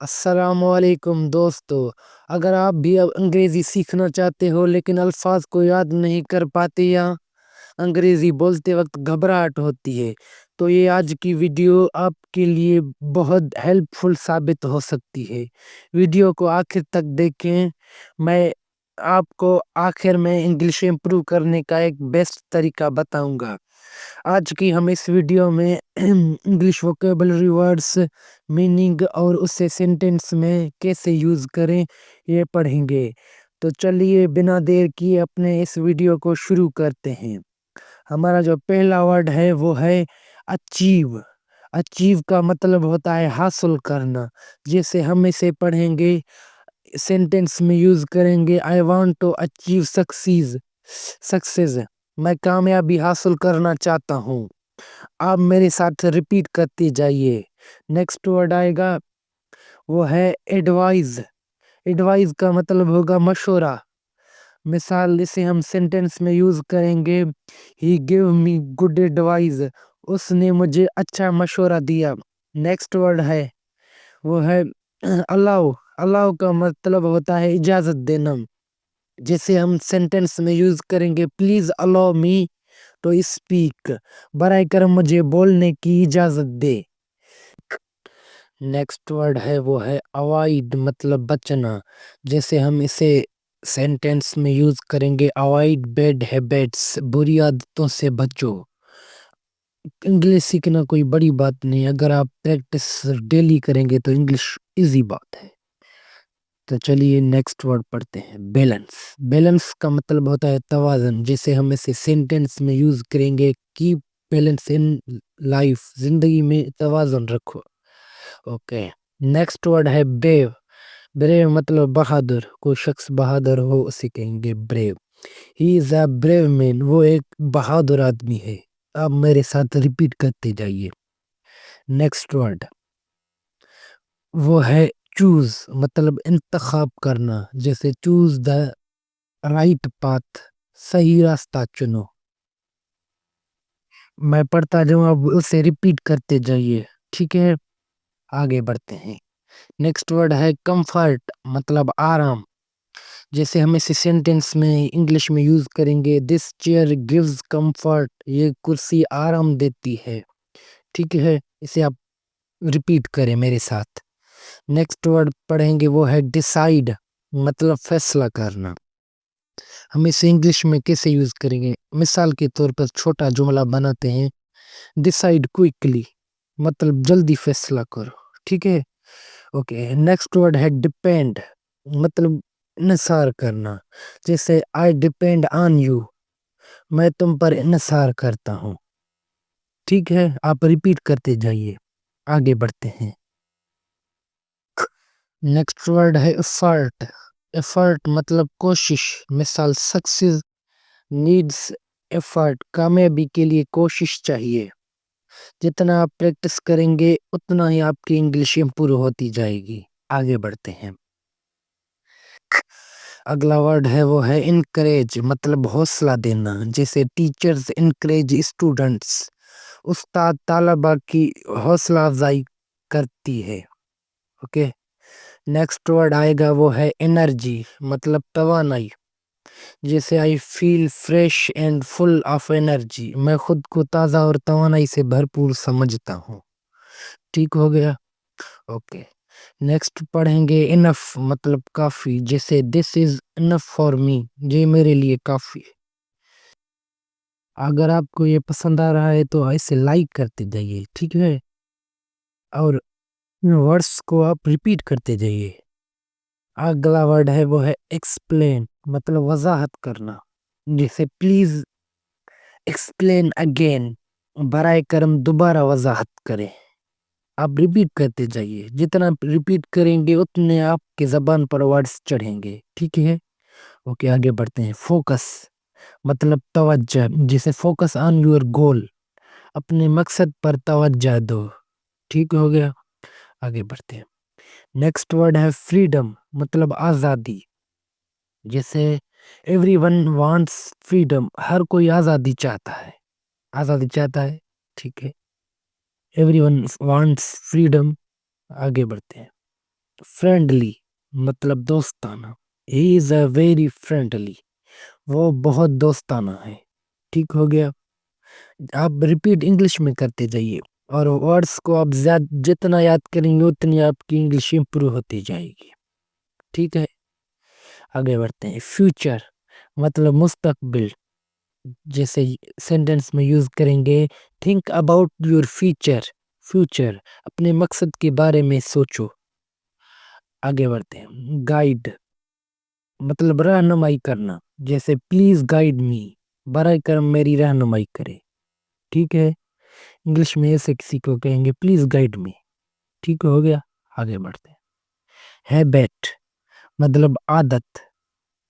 السلام علیکم دوستو، اگر آپ بھی اب انگریزی سیکھنا چاہتے ہو لیکن الفاظ کو یاد نہیں کر پاتے یا انگریزی بولتے وقت گھبراہٹ ہوتی ہے تو یہ آج کی ویڈیو آپ کے لیے بہت ہیلپ فل ثابت ہو سکتی ہے۔ ویڈیو کو آخر تک دیکھیں، میں آپ کو آخر میں انگلش امپروو کرنے کا ایک بیسٹ طریقہ بتاؤں گا۔ آج کی ہم اس ویڈیو میں انگلش ووکیبلری ورڈز، میننگ اور اسے سینٹینس میں کیسے یوز کریں یہ پڑھیں گے۔ تو چلیے بنا دیر کیے اپنے اس ویڈیو کو شروع کرتے ہیں۔ ہمارا جو پہلا ورڈ ہے وہ ہے اچیو۔ اچیو کا مطلب ہوتا ہے حاصل کرنا، جیسے ہم اسے پڑھیں گے سینٹینس میں یوز کریں گے I want to achieve success، میں کامیابی حاصل کرنا چاہتا ہوں۔ آپ میرے ساتھ ریپیٹ کرتے جائیے۔ نیکسٹ ورڈ آئے گا وہ ہے ایڈوائز۔ ایڈوائز کا مطلب ہوگا مشورہ۔ مثال اسے ہم سینٹینس میں یوز کریں گے He gave me good advice، اس نے مجھے اچھا مشورہ دیا۔ نیکسٹ ورڈ ہے وہ ہے allow۔ allow کا مطلب ہوتا ہے اجازت دینا، جیسے ہم سینٹینس میں یوز کریں گے please allow me to speak، برائے کرم مجھے بولنے کی اجازت دے۔ نیکسٹ ورڈ ہے وہ ہے اوائڈ، مطلب بچنا، جیسے ہم اسے سینٹینس میں یوز کریں گے اوائڈ بیڈ ہیبٹس، بری عادتوں سے بچو۔ انگلش سیکھنا کوئی بڑی بات نہیں، اگر آپ پریکٹس ڈیلی کریں گے تو انگلش ایزی بات ہے۔ تو چلیے نیکسٹ ورڈ پڑھتے ہیں بیلنس۔ بیلنس کا مطلب ہوتا ہے توازن، جیسے ہم اسے سینٹینس میں یوز کریں گے کیپ بیلنس ان لائف، زندگی میں توازن رکھو۔ اوکے، نیکسٹ ورڈ ہے بریو۔ بریو مطلب بہادر، کوئی شخص بہادر ہو اسے کہیں گے بریو۔ ہی از اے بریو مین، وہ ایک بہادر آدمی ہے۔ آپ میرے ساتھ ریپیٹ کرتے جائیے۔ نیکسٹ ورڈ وہ ہے چوز، مطلب انتخاب کرنا، جیسے چوز دا رائٹ پاتھ، صحیح راستہ چنو۔ میں پڑھتا جاؤں، اب اسے ریپیٹ کرتے جائیے، ٹھیک ہے؟ آگے بڑھتے ہیں۔ نیکسٹ ورڈ ہے کمفرٹ، مطلب آرام، جیسے ہم اسے سینٹینس میں انگلش میں یوز کریں گے دس چیئر گیوز کمفرٹ، یہ کرسی آرام دیتی ہے، ٹھیک ہے؟ اسے آپ ریپیٹ کریں میرے ساتھ۔ نیکسٹ ورڈ پڑھیں گے وہ ہے ڈیسائیڈ، مطلب فیصلہ کرنا۔ ہم اسے انگلش میں کیسے یوز کریں گے؟ مثال کے طور پر چھوٹا جملہ بناتے ہیں ڈیسائیڈ کوئکلی، مطلب جلدی فیصلہ کرو، ٹھیک ہے؟ اوکے، نیکسٹ ورڈ ہے ڈیپینڈ، مطلب انحصار کرنا، جیسے آئی ڈیپینڈ آن یو، میں تم پر انحصار کرتا ہوں، ٹھیک ہے؟ آپ ریپیٹ کرتے جائیے، آگے بڑھتے ہیں۔ نیکسٹ ورڈ ہے ایفرٹ۔ ایفرٹ مطلب کوشش، مثال سکسیس نیڈس ایفرٹ، کامیابی کے لیے کوشش چاہیے۔ جتنا آپ پریکٹس کریں گے اتنا ہی آپ کی انگلش امپروو ہوتی جائے گی۔ آگے بڑھتے ہیں۔ اگلا ورڈ ہے وہ ہے انکریج، مطلب حوصلہ دینا، جیسے ٹیچرز انکریج اسٹوڈنٹس، استاد طلباء کی حوصلہ افزائی کرتی ہے۔ اوکے، نیکسٹ ورڈ آئے گا وہ ہے انرجی، مطلب توانائی، جیسے I feel fresh and full of energy, میں خود کو تازہ اور توانائی سے بھرپور سمجھتا ہوں، ٹھیک ہو گیا؟ اوکے، نیکسٹ پڑھیں گے انف، مطلب کافی، جیسے دس از انف فار می، یہ میرے لیے کافی ہے۔ اگر آپ کو یہ پسند آ رہا ہے تو اسے لائک کرتے جائیے، ٹھیک ہے؟ اور ورڈز کو آپ ریپیٹ کرتے جائیے۔ اگلا ورڈ ہے وہ ہے ایکسپلین، مطلب وضاحت کرنا، جیسے پلیز ایکسپلین اگین، برائے کرم دوبارہ وضاحت کریں۔ آپ ریپیٹ کرتے جائیے، جتنا ریپیٹ کریں گے اتنے آپ کے زبان پر ورڈز چڑھیں گے، ٹھیک ہے؟ اوکے، آگے بڑھتے ہیں۔ فوکس مطلب توجہ، جیسے فوکس آن یور گول، اپنے مقصد پر توجہ دو، ٹھیک ہو گیا؟ آگے بڑھتے ہیں۔ نیکسٹ ورڈ ہے فریڈم، مطلب آزادی، جیسے ایوری ون وانٹس فریڈم، ہر کوئی آزادی چاہتا ہے، آزادی چاہتا ہے، ٹھیک ہے؟ Every one wants freedom. آگے بڑھتے ہیں۔ فرینڈلی مطلب دوستانہ. ہی از اے ویری فرینڈلی. وہ بہت دوستانہ ہے. ٹھیک ہو گیا. آپ ریپیٹ انگلش میں کرتے جائیے اور ورڈس کو آپ جتنا یاد کریں گے اتنی آپ کی انگلش امپروو ہوتی جائے گی. ٹھیک ہے. آگے بڑھتے ہیں. فیوچر مطلب مستقبل. جیسے سینٹینس میں یوز کریں گے think about your future. Future اپنے مقصد کے بارے میں سوچو. آگے بڑھتے ہیں. گائیڈ مطلب رہنمائی کرنا. جیسے پلیز گائیڈ می. براہ کرم میری رہنمائی کرے. ٹھیک ہے. انگلش میں ایسے کسی کو کہیں گے پلیز گائیڈ می. ٹھیک ہو گیا. آگے بڑھتے ہیں. ہیبٹ مطلب عادت.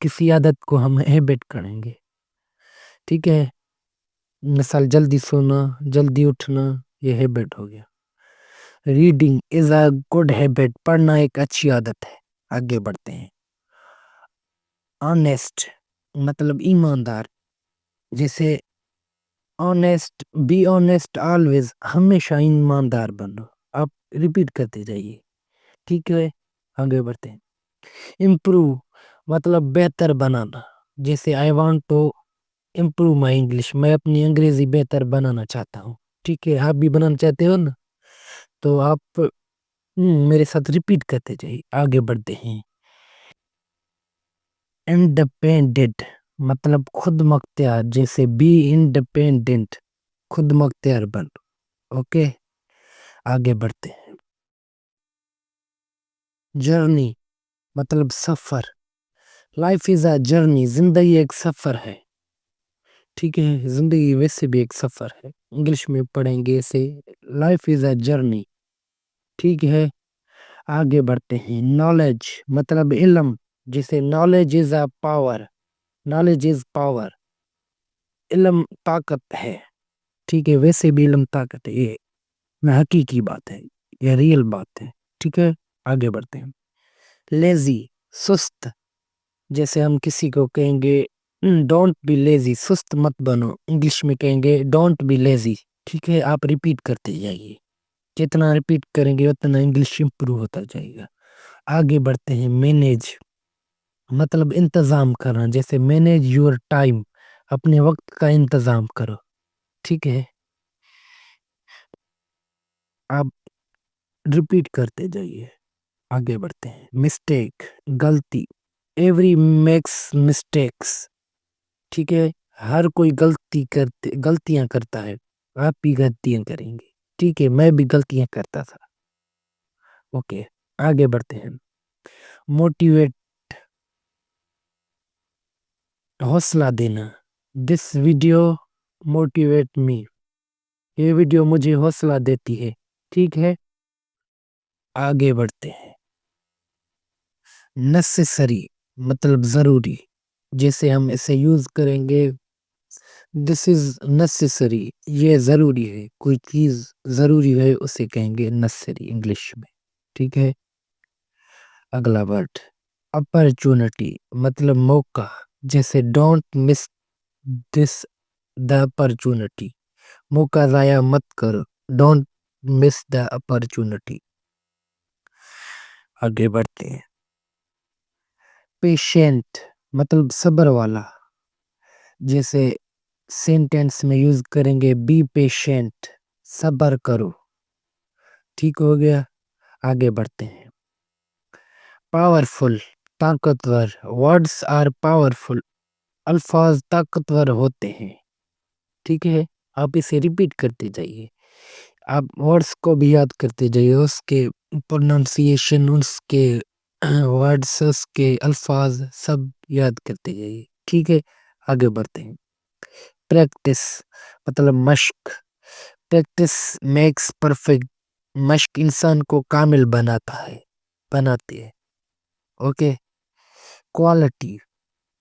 کسی عادت کو ہم ہیبٹ کریں گے. ٹھیک ہے. مثال جلدی سونا، جلدی اٹھنا، یہ ہیبٹ ہو گیا. Reading is a good habit. پڑھنا ایک اچھی عادت ہے. آگے بڑھتے ہیں. آنیسٹ مطلب ایماندار. جیسے آنیسٹ بی آنیسٹ آلویز. ہمیشہ ایماندار بنو. آپ ریپیٹ کرتے جائیے. ٹھیک ہے. آگے بڑھتے ہیں. امپروو مطلب بہتر بنانا. جیسے I want to improve my English. میں اپنی انگریزی بہتر بنانا چاہتا ہوں. ٹھیک ہے. آپ بھی بنانا چاہتے ہو نا، تو آپ میرے ساتھ ریپیٹ کرتے جائیے. آگے بڑھتے ہیں. انڈیپینڈنٹ مطلب خود مختار. جیسے بی انڈیپینڈنٹ. خود مختار بن. اوکے. آگے بڑھتے ہیں. جرنی مطلب سفر. Life is a journey. زندگی ایک سفر ہے. ٹھیک ہے. زندگی ویسے بھی ایک سفر ہے. انگلش میں پڑھیں گے اسے لائف از اے جرنی. ٹھیک ہے. آگے بڑھتے ہیں. نالج مطلب علم. جیسے knowledge is a power. Knowledge is power. علم طاقت ہے. ٹھیک ہے. ویسے بھی علم طاقت ہے. یہ حقیقی بات ہے. یہ ریئل بات ہے. ٹھیک ہے. آگے بڑھتے ہیں. لیزی سست. جیسے ہم کسی کو کہیں گے ڈونٹ بی لیزی. سست مت بنو. انگلش میں کہیں گے ڈونٹ بی لیزی. ٹھیک ہے. آپ ریپیٹ کرتے جائیے. جتنا ریپیٹ کریں گے اتنا انگلش امپروو ہوتا جائے گا. آگے بڑھتے ہیں. مینیج مطلب انتظام کرنا. جیسے مینیج یور ٹائم. اپنے وقت کا انتظام کرو. ٹھیک ہے. آپ ریپیٹ کرتے جائیے. آگے بڑھتے ہیں. مسٹیک غلطی. Every makes mistakes. ٹھیک ہے. ہر کوئی غلطیاں کرتا ہے. آپ بھی غلطیاں کریں گے. ٹھیک ہے. میں بھی غلطیاں کرتا تھا. اوکے. آگے بڑھتے ہیں. موٹیویٹ حوصلہ دینا. This video motivate me. یہ ویڈیو مجھے حوصلہ دیتی ہے. ٹھیک ہے. آگے بڑھتے ہیں. نیسیسری مطلب ضروری. جیسے ہم اسے یوز کریں گے دس از نیسیسری. یہ ضروری ہے. کوئی چیز ضروری ہے اسے کہیں گے نیسیسری انگلش میں. ٹھیک ہے. اگلا ورڈ اپرچونٹی مطلب موقع. جیسے don't miss this the opportunity. موقع ضائع مت کرو. Don't miss the opportunity. آگے بڑھتے ہیں. پیشنٹ مطلب صبر والا. جیسے سینٹینس میں یوز کریں گے بی پیشنٹ. صبر کرو. ٹھیک ہو گیا. آگے بڑھتے ہیں. پاورفل طاقتور. Words are powerful. الفاظ طاقتور ہوتے ہیں. ٹھیک ہے. آپ اسے ریپیٹ کرتے جائیے. آپ ورڈس کو بھی یاد کرتے جائیے. اس کے پروننسیشن، اس کے ورڈس، اس کے الفاظ سب یاد کرتے جائیے. ٹھیک ہے. آگے بڑھتے ہیں. پریکٹس مطلب مشق. Practice makes perfect. مشق انسان کو کامل بناتی ہے. اوکے. کوالٹی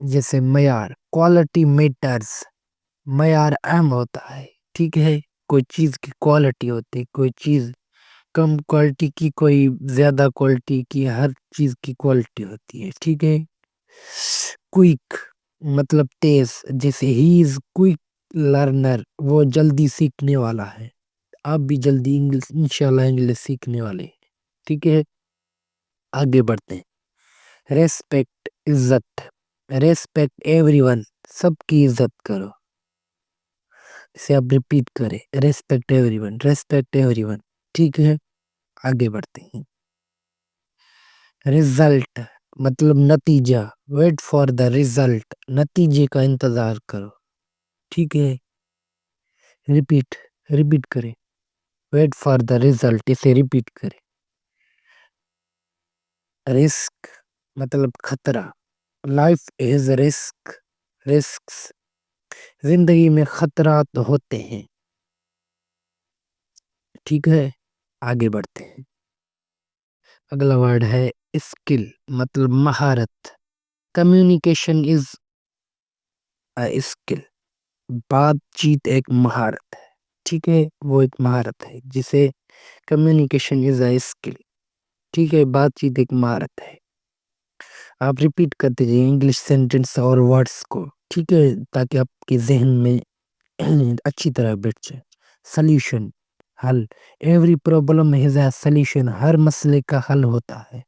جیسے معیار. Quality matters. معیار اہم ہوتا ہے. ٹھیک ہے. کوئی چیز کی کوالٹی ہوتی ہے. کوئی چیز کم کوالٹی کی، کوئی زیادہ کوالٹی کی. ہر چیز کی کوالٹی ہوتی ہے. ٹھیک ہے. کوئک مطلب تیز. جیسے ہی از کوئک لرنر. وہ جلدی سیکھنے والا ہے. آپ بھی جلدی انگلش انشاءاللہ انگلش سیکھنے والے. ٹھیک ہے. آگے بڑھتے ہیں، ریسپیکٹ عزت، ریسپیکٹ ایوری ون، سب کی عزت کرو، اسے آپ ریپیٹ کریں، respect every one, respect every one, ٹھیک ہے، آگے بڑھتے ہیں، ریزلٹ مطلب نتیجہ، ویٹ فار دا ریزلٹ، نتیجے کا انتظار کرو، ٹھیک ہے، ریپیٹ ریپیٹ کریں، ویٹ فار دا ریزلٹ، اسے ریپیٹ کریں، رسک مطلب خطرہ، لائف از رسک، رسکس، زندگی میں خطرات ہوتے ہیں، ٹھیک ہے، آگے بڑھتے ہیں، اگلا ورڈ ہے اسکل مطلب مہارت، کمیونیکیشن از اے اسکل، بات چیت ایک مہارت ہے، ٹھیک ہے، وہ ایک مہارت ہے جسے کمیونیکیشن از اے اسکل، ٹھیک ہے، بات چیت ایک مہارت ہے، آپ ریپیٹ کرتے جائیں انگلش سینٹنس اور ورڈز کو، ٹھیک ہے، تاکہ آپ کے ذہن میں اچھی طرح بیٹھ جائے، سلیوشن حل، every problem has a solution, ہر مسئلے کا حل ہوتا ہے،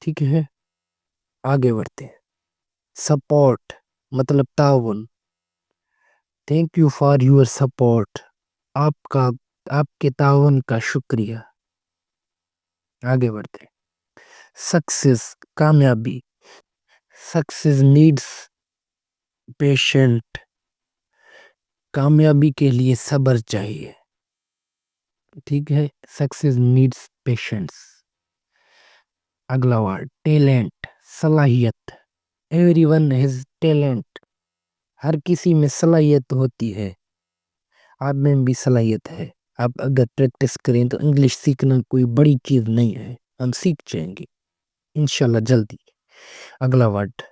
ٹھیک ہے، آگے بڑھتے ہیں، سپورٹ مطلب تعاون، thank you for your support, آپ کے تعاون کا شکریہ، آگے بڑھتے ہیں، سکسیس کامیابی، سکسیس نیڈس پیشنٹ، کامیابی کے لیے صبر چاہیے، ٹھیک ہے، سکسیس نیڈس پیشنس، اگلا ورڈ ٹیلنٹ صلاحیت، ایوری ون ہیز ٹیلنٹ، ہر کسی میں صلاحیت ہوتی ہے، آپ میں بھی صلاحیت ہے، آپ اگر پریکٹس کریں تو انگلش سیکھنا کوئی بڑی چیز نہیں ہے، ہم سیکھ جائیں گے انشاءاللہ جلدی، اگلا ورڈ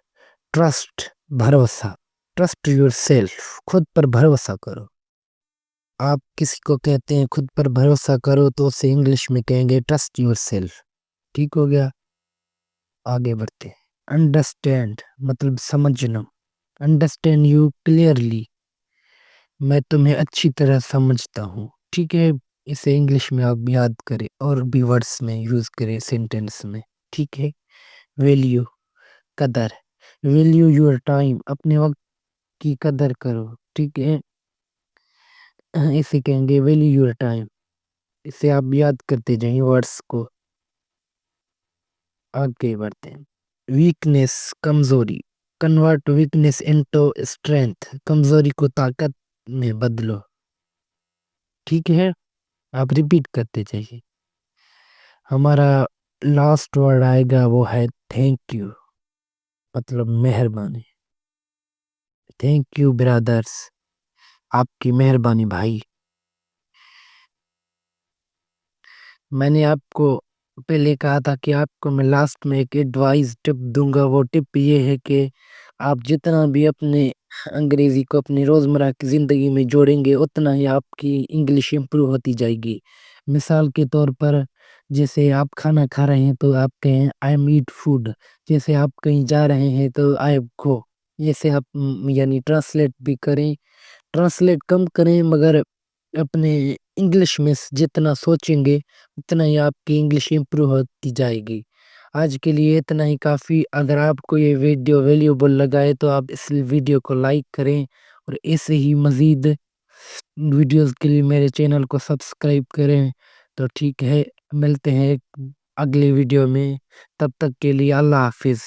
ٹرسٹ بھروسہ، ٹرسٹ یور سیلف، خود پر بھروسہ کرو، آپ کسی کو کہتے ہیں خود پر بھروسہ کرو تو اسے انگلش میں کہیں گے ٹرسٹ یور سیلف، ٹھیک ہو گیا، آگے بڑھتے ہیں، انڈرسٹینڈ مطلب سمجھنا، انڈرسٹینڈ یو کلیئرلی، میں تمہیں اچھی طرح سمجھتا ہوں، ٹھیک ہے، اسے انگلش میں آپ یاد کریں اور بھی ورڈز میں یوز کریں سینٹینس میں، ٹھیک ہے، ویلیو قدر، ویلیو یور ٹائم، اپنے وقت کی قدر کرو، ٹھیک ہے، اسے کہیں گے ویلیو یور ٹائم، اسے آپ یاد کرتے جائیں ورڈز کو، آگے بڑھتے ہیں، ویکنیس کمزوری، کنورٹ ویکنیس انٹو اسٹرینتھ، کمزوری کو طاقت میں بدلو، ٹھیک ہے، آپ ریپیٹ کرتے جائیے، ہمارا لاسٹ ورڈ آئے گا وہ ہے تھینک یو، مطلب مہربانی، تھینک یو برادرز، آپ کی مہربانی بھائی، میں نے آپ کو پہلے کہا تھا کہ آپ کو میں لاسٹ میں ایک ایڈوائز ٹپ دوں گا، وہ ٹپ یہ ہے کہ آپ جتنا بھی اپنے انگریزی کو اپنی روزمرہ کی زندگی میں جوڑیں گے اتنا ہی آپ کی انگلش امپروو ہوتی جائے گی، مثال کے طور پر جیسے آپ کھانا کھا رہے ہیں تو آپ کہیں آئی ایم ایٹ فوڈ، جیسے آپ کہیں جا رہے ہیں تو آئی گو، جیسے آپ یعنی ٹرانسلیٹ بھی کریں، ٹرانسلیٹ کم کریں مگر اپنے انگلش میں جتنا سوچیں گے اتنا ہی آپ کی انگلش امپروو ہوتی جائے گی، آج کے لیے اتنا ہی کافی، اگر آپ کو یہ ویڈیو ویلیوبل لگائے تو آپ اس ویڈیو کو لائک کریں اور ایسے ہی مزید ویڈیوز کے لیے میرے چینل کو سبسکرائب کریں، تو ٹھیک ہے، ملتے ہیں اگلے ویڈیو میں، تب تک کے لیے اللہ حافظ۔